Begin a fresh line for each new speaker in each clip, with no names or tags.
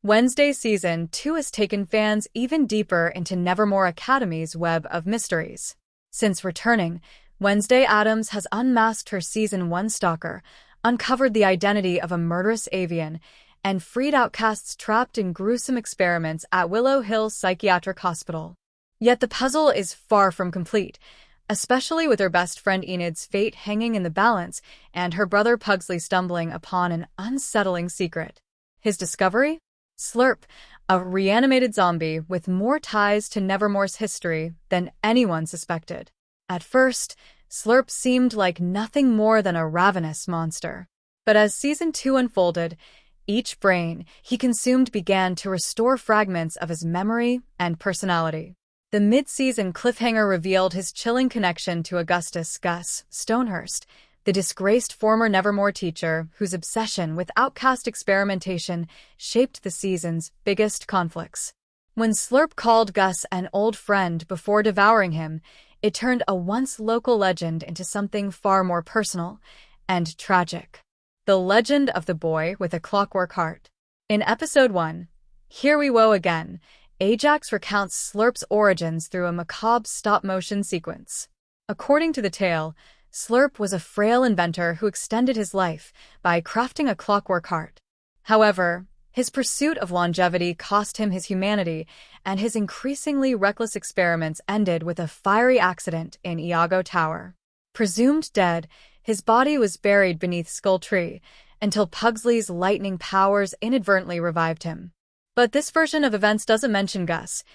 Wednesday Season 2 has taken fans even deeper into Nevermore Academy's web of mysteries. Since returning, Wednesday Addams has unmasked her Season 1 stalker, uncovered the identity of a murderous avian, and freed outcasts trapped in gruesome experiments at Willow Hill Psychiatric Hospital. Yet the puzzle is far from complete, especially with her best friend Enid's fate hanging in the balance and her brother Pugsley stumbling upon an unsettling secret. His discovery? Slurp, a reanimated zombie with more ties to Nevermore's history than anyone suspected. At first, Slurp seemed like nothing more than a ravenous monster. But as Season 2 unfolded, each brain he consumed began to restore fragments of his memory and personality. The mid-season cliffhanger revealed his chilling connection to Augustus Gus Stonehurst, the disgraced former Nevermore teacher whose obsession with outcast experimentation shaped the season's biggest conflicts. When Slurp called Gus an old friend before devouring him, it turned a once local legend into something far more personal and tragic. The Legend of the Boy with a Clockwork Heart. In Episode 1, Here We Woe Again, Ajax recounts Slurp's origins through a macabre stop-motion sequence. According to the tale, Slurp was a frail inventor who extended his life by crafting a clockwork heart. However, his pursuit of longevity cost him his humanity, and his increasingly reckless experiments ended with a fiery accident in Iago Tower. Presumed dead, his body was buried beneath Skull Tree until Pugsley's lightning powers inadvertently revived him. But this version of events doesn't mention Gus,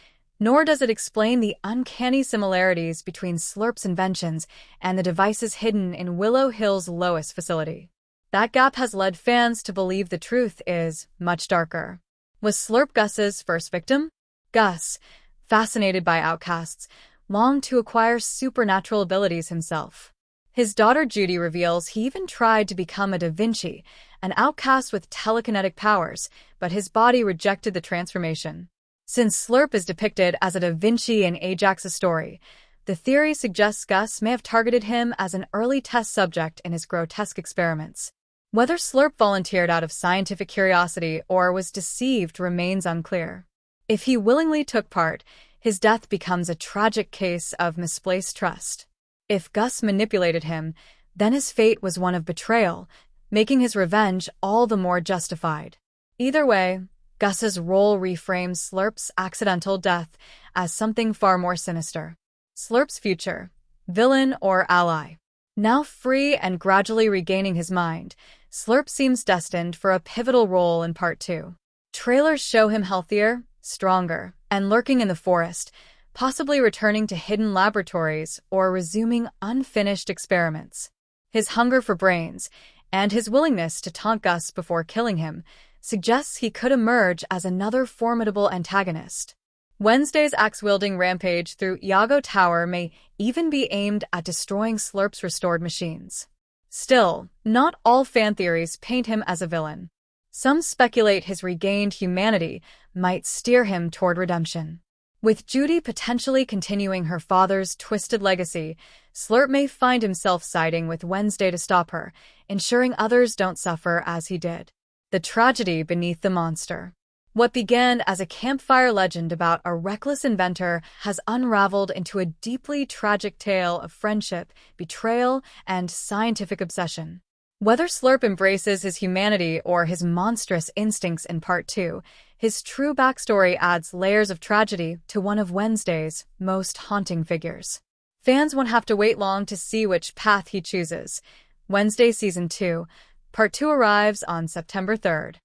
nor does it explain the uncanny similarities between Slurp's inventions and the devices hidden in Willow Hill's Lois facility. That gap has led fans to believe the truth is much darker. Was Slurp Gus's first victim? Gus, fascinated by outcasts, longed to acquire supernatural abilities himself. His daughter Judy reveals he even tried to become a Da Vinci, an outcast with telekinetic powers, but his body rejected the transformation. Since Slurp is depicted as a Da Vinci in Ajax's story, the theory suggests Gus may have targeted him as an early test subject in his grotesque experiments. Whether Slurp volunteered out of scientific curiosity or was deceived remains unclear. If he willingly took part, his death becomes a tragic case of misplaced trust. If Gus manipulated him, then his fate was one of betrayal, making his revenge all the more justified. Either way, Gus's role reframes Slurp's accidental death as something far more sinister. Slurp's future, villain or ally. Now free and gradually regaining his mind, Slurp seems destined for a pivotal role in Part 2. Trailers show him healthier, stronger, and lurking in the forest, possibly returning to hidden laboratories or resuming unfinished experiments. His hunger for brains, and his willingness to taunt Gus before killing him, suggests he could emerge as another formidable antagonist. Wednesday's axe-wielding rampage through Iago Tower may even be aimed at destroying Slurp's restored machines. Still, not all fan theories paint him as a villain. Some speculate his regained humanity might steer him toward redemption. With Judy potentially continuing her father's twisted legacy, Slurp may find himself siding with Wednesday to stop her, ensuring others don't suffer as he did. The tragedy beneath the monster. What began as a campfire legend about a reckless inventor has unraveled into a deeply tragic tale of friendship, betrayal, and scientific obsession. Whether Slurp embraces his humanity or his monstrous instincts in Part 2, his true backstory adds layers of tragedy to one of Wednesday's most haunting figures. Fans won't have to wait long to see which path he chooses. Wednesday Season 2, Part 2 arrives on September 3rd.